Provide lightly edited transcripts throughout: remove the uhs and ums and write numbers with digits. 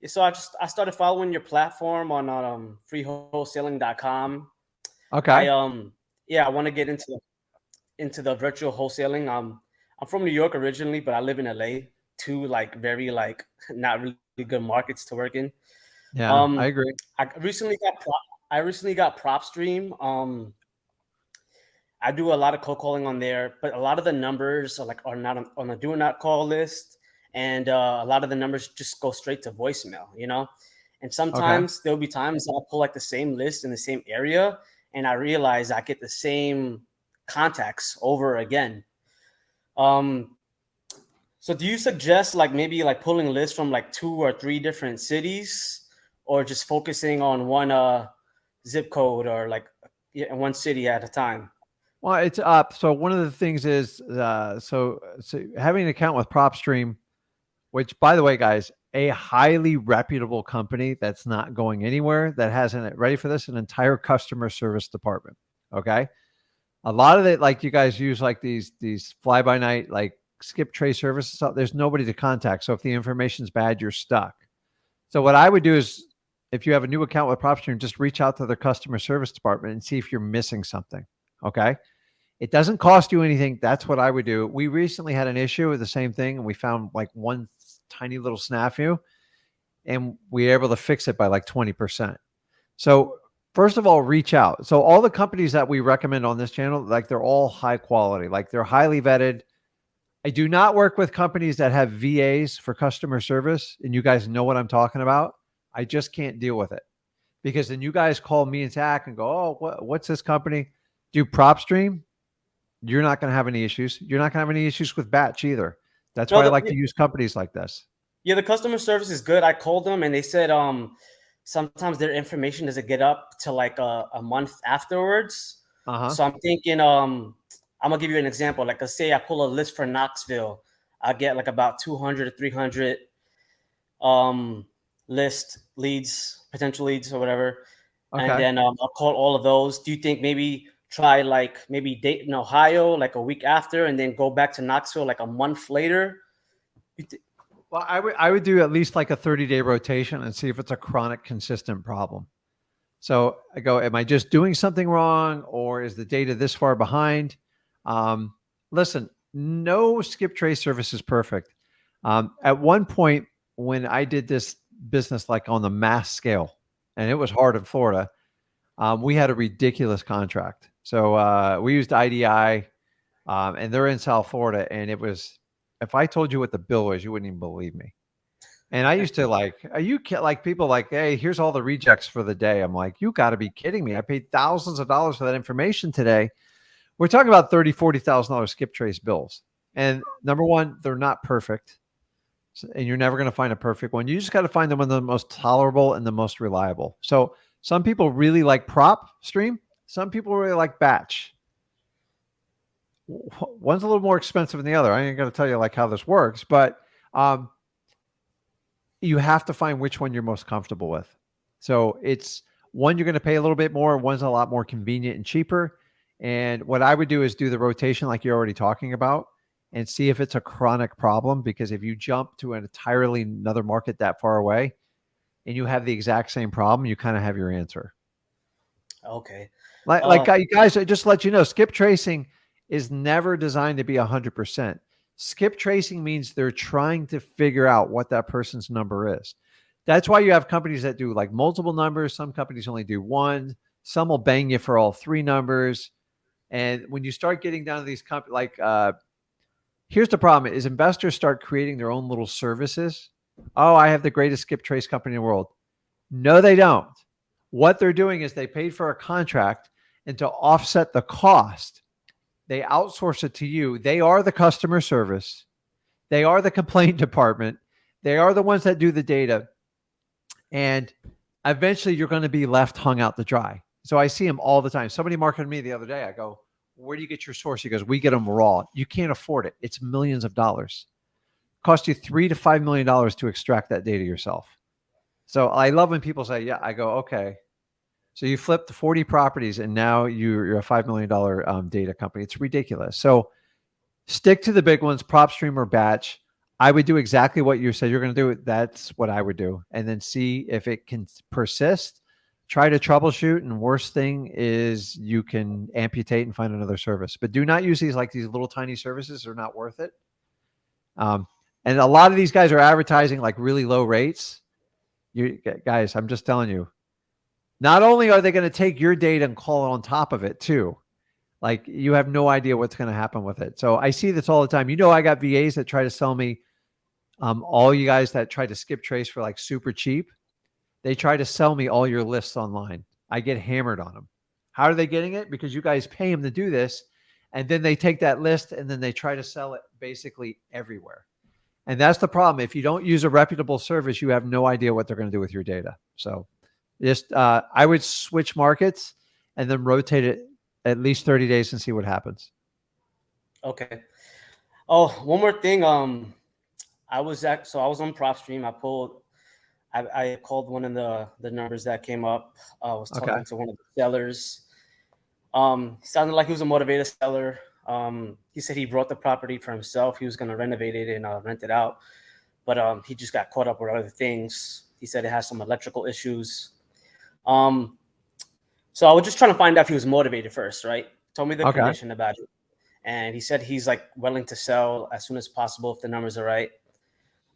So I started following your platform on freewholesaling.com. Okay. I Yeah, I want to get into the virtual wholesaling. I'm from New York originally, but I live in LA. Two like very like not really good markets to work in. Yeah, Um, I agree. I recently got I recently got PropStream. I do a lot of cold calling on there, but a lot of the numbers are not on a do not call list, and a lot of the numbers just go straight to voicemail. And Okay. sometimes there'll be times I'll pull like the same list in the same area, and I realize I get the same contacts over again. Um, so do you suggest like maybe like pulling lists from like 2 or 3 different cities, or just focusing on one zip code, or like yeah, one city at a time? Well, it's up. So one of the things is, so having an account with PropStream, which by the way, guys, a highly reputable company that's not going anywhere, that has ready for this, an entire customer service department. Okay. A lot of it, like you guys use like these fly by night, like skip trace services. Stuff. There's nobody to contact. So if the information's bad, you're stuck. So what I would do is, if you have a new account with PropStream, just reach out to their customer service department and see if you're missing something. Okay. It doesn't cost you anything. That's what I would do. We recently had an issue with the same thing, and we found like one tiny little snafu, and we were able to fix it by like 20%. So first of all, reach out. So all the companies that we recommend on this channel, like they're all high quality, like they're highly vetted. I do not work with companies that have VAs for customer service, and you guys know what I'm talking about. I just can't deal with it, because then you guys call me and Zach and go, "Oh, what's this company?" Do PropStream? You're not going to have any issues. You're not going to have any issues with Batch either. That's No, why I like to use companies like this. yeah, the customer service is good. I called them and they said sometimes their information doesn't get up to like a month afterwards. Uh huh. So I'm thinking I'm gonna give you an example. Like let's say I pull a list for Knoxville, I get like about 200 to 300 um list leads, potential leads or whatever, and Okay. then I'll call all of those. Do you think maybe try like maybe Dayton, Ohio, like a week after, and then go back to Knoxville like a month later? Well, I would do at least like a 30-day rotation and see if it's a chronic, consistent problem. So I go, am I just doing something wrong, or is the data this far behind? Um, Listen, no skip trace service is perfect. At one point, when I did this business like on the mass scale, and it was hard in Florida, we had a ridiculous contract. So we used IDI, and they're in South Florida, and it was, if I told you what the bill was, you wouldn't even believe me. And I used to like, are you like people like, hey, here's all the rejects for the day. I'm like, you got to be kidding me. I paid thousands of dollars for that information today. We're talking about $40,000 skip trace bills. And number one, they're not perfect. And you're never going to find a perfect one. You just got to find the one of the most tolerable and the most reliable. So some people really like prop stream. Some people really like batch. One's a little more expensive than the other. I ain't going to tell you like how this works, but um, you have to find which one you're most comfortable with. So it's one you're going to pay a little bit more, one's a lot more convenient and cheaper. And what I would do is do the rotation like you're already talking about, and see if it's a chronic problem. Because if you jump to an entirely another market that far away and you have the exact same problem, you kind of have your answer. Okay. Like Uh, guys, I just let you know, skip tracing is never designed to be 100%. Skip tracing means they're trying to figure out what that person's number is. That's why you have companies that do like multiple numbers. Some companies only do one. Some will bang you for all three numbers. And when you start getting down to these companies, like here's the problem: is investors start creating their own little services. Oh, I have the greatest skip trace company in the world. No, they don't. What they're doing is they paid for a contract, and to offset the cost, they outsource it to you. They are the customer service. They are the complaint department. They are the ones that do the data. And eventually you're going to be left hung out to dry. So I see them all the time. Somebody marketed me the other day. I go, where do you get your source? He goes, we get them raw. You can't afford it. It's millions of dollars. It costs you $3 to $5 million to extract that data yourself. So I love when people say, yeah, I go, okay. So you flipped 40 properties and now you're a $5 million data company. It's ridiculous. So stick to the big ones, PropStream or Batch. I would do exactly what you said you're going to do. That's what I would do. And then see if it can persist. Try to troubleshoot. And worst thing is you can amputate and find another service. But do not use these like these little tiny services. They're not worth it. Um, and a lot of these guys are advertising like really low rates. You guys, I'm just telling you. Not only are they going to take your data and call it on top of it too, like you have no idea what's going to happen with it. So I see this all the time. I got VAs that try to sell me all you guys that try to skip trace for like super cheap. They try to sell me all your lists online. I get hammered on them. How are they getting it? Because you guys pay them to do this. And then they take that list and then they try to sell it basically everywhere. And that's the problem. If you don't use a reputable service, you have no idea what they're going to do with your data. So just, I would switch markets and then rotate it at least 30 days and see what happens. Okay. Oh, one more thing. I was on PropStream. I called one of the numbers that came up. I was talking to one of the sellers. Sounded like he was a motivated seller. He said he bought the property for himself. He was going to renovate it and rent it out, but he just got caught up with other things. He said it has some electrical issues. So I was just trying to find out if he was motivated first, right? Told me the condition about it. And he said he's like willing to sell as soon as possible if the numbers are right.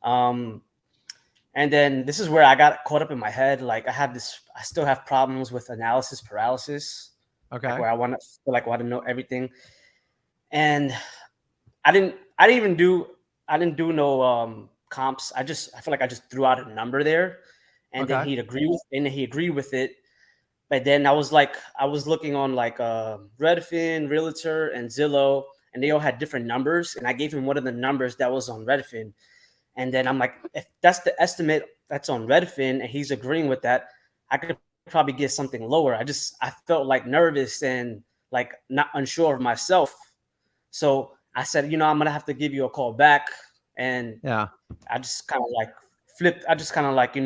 And then this is where I got caught up in my head. Like I still have problems with analysis paralysis. Okay. Like where I want to know everything. And I didn't do no comps. I feel like I just threw out a number there, and then he agreed with it. But then I was looking on like Redfin, Realtor, and Zillow, and they all had different numbers. And I gave him one of the numbers that was on Redfin. And then I'm like, if that's the estimate that's on Redfin and he's agreeing with that, I could probably get something lower. I felt like nervous and like not unsure of myself. So I said, I'm going to have to give you a call back. And I just kind of like flipped. I just kind of like,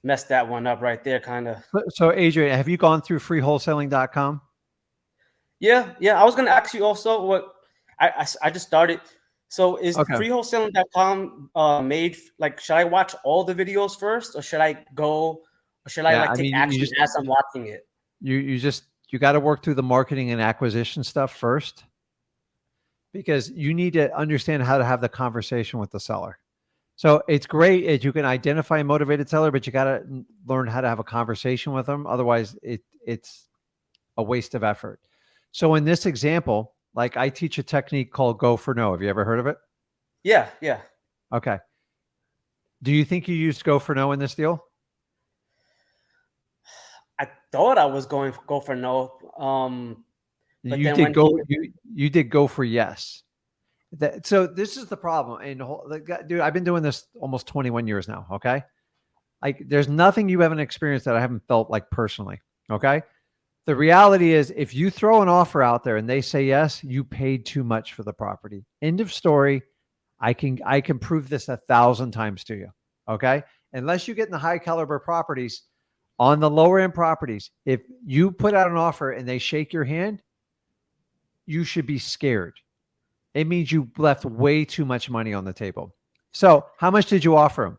messed that one up right there, kind of. So Adrian, have you gone through freewholesaling.com? Yeah. I was going to ask you also what I just started. So is freewholesaling.com made like, should I watch all the videos first or should I take action as I'm watching it? You got to work through the marketing and acquisition stuff first, because you need to understand how to have the conversation with the seller. So it's great if you can identify a motivated seller, but you got to learn how to have a conversation with them. Otherwise, it's a waste of effort. So in this example, like I teach a technique called Go for No. Have you ever heard of it? Yeah. Okay. Do you think you used Go for No in this deal? I thought I was going Go for No. But you did Go for Yes. So this is the problem. And dude, I've been doing this almost 21 years now. Okay. Like there's nothing you haven't experienced that I haven't felt like personally. Okay. The reality is if you throw an offer out there and they say yes, you paid too much for the property. End of story. I can prove this 1,000 times to you. Okay. Unless you get in the high caliber properties, on the lower end properties, if you put out an offer and they shake your hand, you should be scared. It means you left way too much money on the table. So how much did you offer him?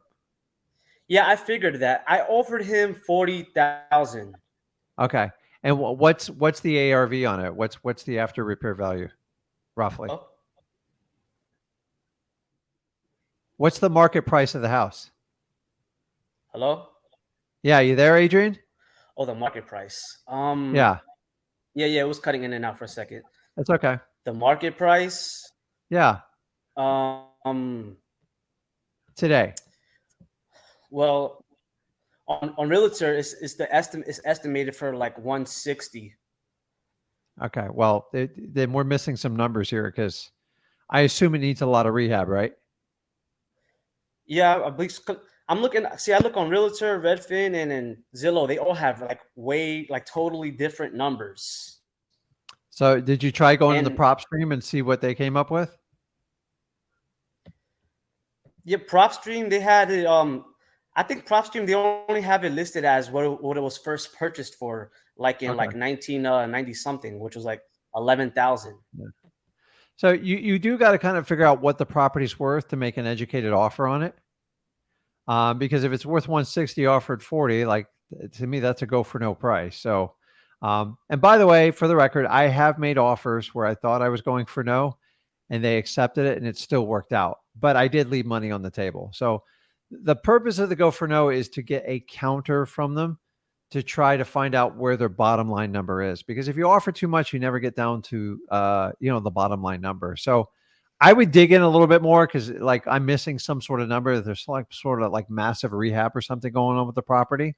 Yeah, I figured that. I offered him 40,000. Okay. And what's the ARV on it? What's the after repair value, roughly? Oh. What's the market price of the house? Hello? Yeah, you there, Adrian? Oh, the market price. Yeah. Yeah, it was cutting in and out for a second. That's okay. The market price? Yeah. Today. Well, on Realtor is estimated for like 160. Okay. Well, then we're missing some numbers here because I assume it needs a lot of rehab, right? Yeah, I believe. I look on Realtor, Redfin, and Zillow. They all have like totally different numbers. So did you try going to the PropStream and see what they came up with? Yeah, PropStream, they had it. I think PropStream, they only have it listed as what it was first purchased for, like in like 1990 something, which was like 11,000. Yeah. So you do got to kind of figure out what the property's worth to make an educated offer on it. Because if it's worth 160, offered 40, like to me, that's a go for no price. So, and by the way, for the record, I have made offers where I thought I was going for no, and they accepted it, and it still worked out. But I did leave money on the table. So, the purpose of the go for no is to get a counter from them to try to find out where their bottom line number is. Because if you offer too much, you never get down to the bottom line number. So I would dig in a little bit more because like I'm missing some sort of number. There's like sort of like massive rehab or something going on with the property.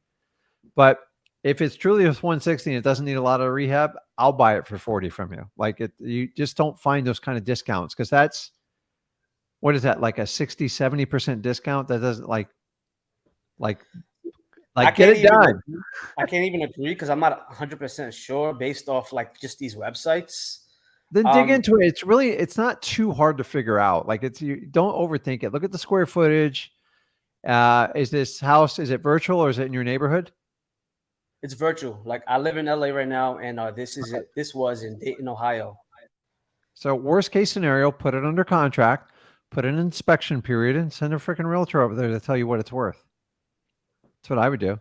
But if it's truly with 160 and it doesn't need a lot of rehab, I'll buy it for 40 from you. Like you just don't find those kind of discounts because that's what is that, like a 60-70% discount? That doesn't like I get can't it even done. agree. I can't even agree because I'm not 100% sure based off like just these websites. Then dig Um, into it. It's not too hard to figure out. Like you don't overthink it. Look at the square footage. Is this house, is it virtual or is it in your neighborhood? it's virtual. Like I live in LA right now, and Okay. this was in Dayton, Ohio. So worst case scenario, put it under contract, put an inspection period, and send a freaking realtor over there to tell you what it's worth. That's what I would do.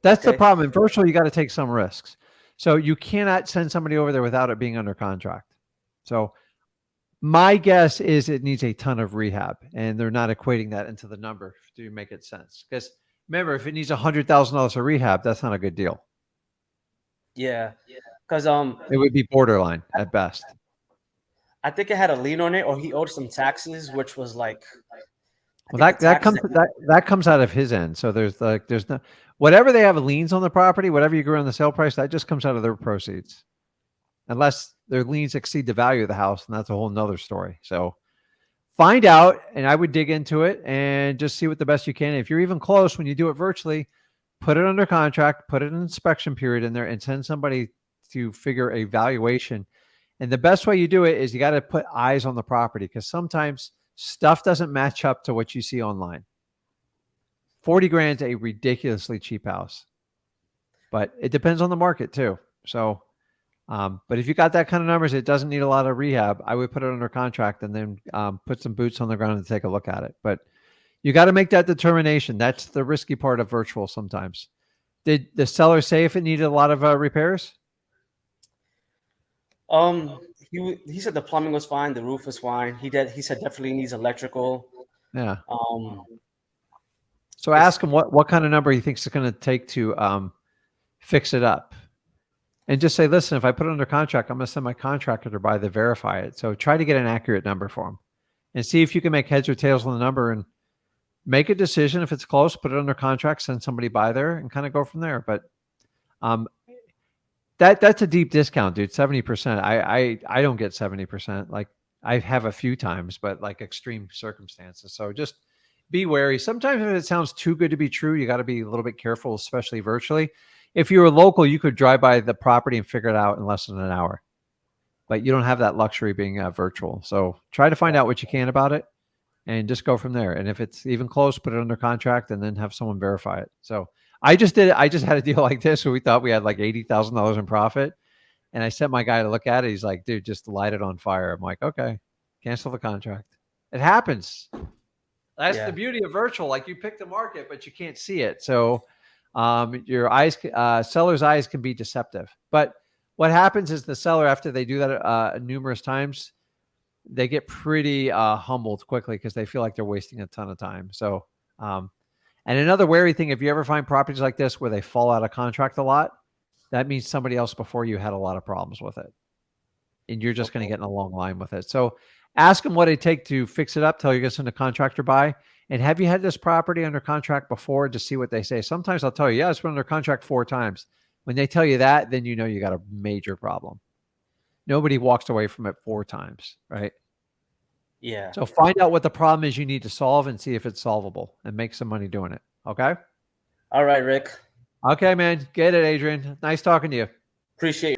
That's the Okay. problem. In virtual, you got to take some risks. So you cannot send somebody over there without it being under contract. So my guess is it needs a ton of rehab, and they're not equating that into the number to make it sense. Because remember, if it needs $100,000 of rehab, that's not a good deal. Yeah, because It would be borderline at best. I think it had a lien on it, or he owed some taxes, which was like I Well, think the that taxes comes that he, that comes out of his end. So there's no whatever they have liens on the property, whatever you agree on the sale price, that just comes out of their proceeds, unless their liens exceed the value of the house, and that's a whole nother story. So find out, and I would dig into it and just see what the best you can. If you're even close when you do it virtually, put it under contract, put an inspection period in there, and send somebody to figure a valuation. And the best way you do it is you got to put eyes on the property because sometimes stuff doesn't match up to what you see online. 40 grand is a ridiculously cheap house, but it depends on the market too. So, but if you got that kind of numbers, it doesn't need a lot of rehab. I would put it under contract and then put some boots on the ground and take a look at it. But you got to make that determination. That's the risky part of virtual sometimes. Did the seller say if it needed a lot of repairs? he said the plumbing was fine, the roof was fine. He said definitely needs electrical. Yeah. Um, So it's ask him what kind of number he thinks it's going to take to fix it up. And just say, listen, if I put it under contract, I'm going to send my contractor to buy the verify it. So try to get an accurate number for him and see if you can make heads or tails on the number and make a decision. If it's close, put it under contract, send somebody by there and kind of go from there. But um, that's a deep discount, dude. 70%. I don't get 70%. Like I have a few times, but like extreme circumstances. So just be wary. Sometimes if it sounds too good to be true, you got to be a little bit careful, especially virtually. If you were local, you could drive by the property and figure it out in less than an hour. But you don't have that luxury being virtual. So try to find out what you can about it and just go from there. And if it's even close, put it under contract and then have someone verify it. So I just did it. I just had a deal like this where we thought we had like $80,000 in profit. And I sent my guy to look at it. He's like, dude, just light it on fire. I'm like, okay, cancel the contract. It happens. That's the yeah, beauty of virtual. Like you pick the market, but you can't see it. So your eyes, seller's eyes can be deceptive. But what happens is the seller, after they do that numerous times, they get pretty humbled quickly because they feel like they're wasting a ton of time. So, and another wary thing, if you ever find properties like this where they fall out of contract a lot, that means somebody else before you had a lot of problems with it. And you're just going to okay, get in a long line with it. So ask them what it take to fix it up, tell you send a contractor by. And have you had this property under contract before? Just see what they say. Sometimes I'll tell you, yeah, it's been under contract 4 times. When they tell you that, then you know you got a major problem. Nobody walks away from it 4 times, right? yeah. So find out what the problem is you need to solve and see if it's solvable and make some money doing it. Okay. All right, Rick. Okay, man. Get it, Adrian. Nice talking to you. Appreciate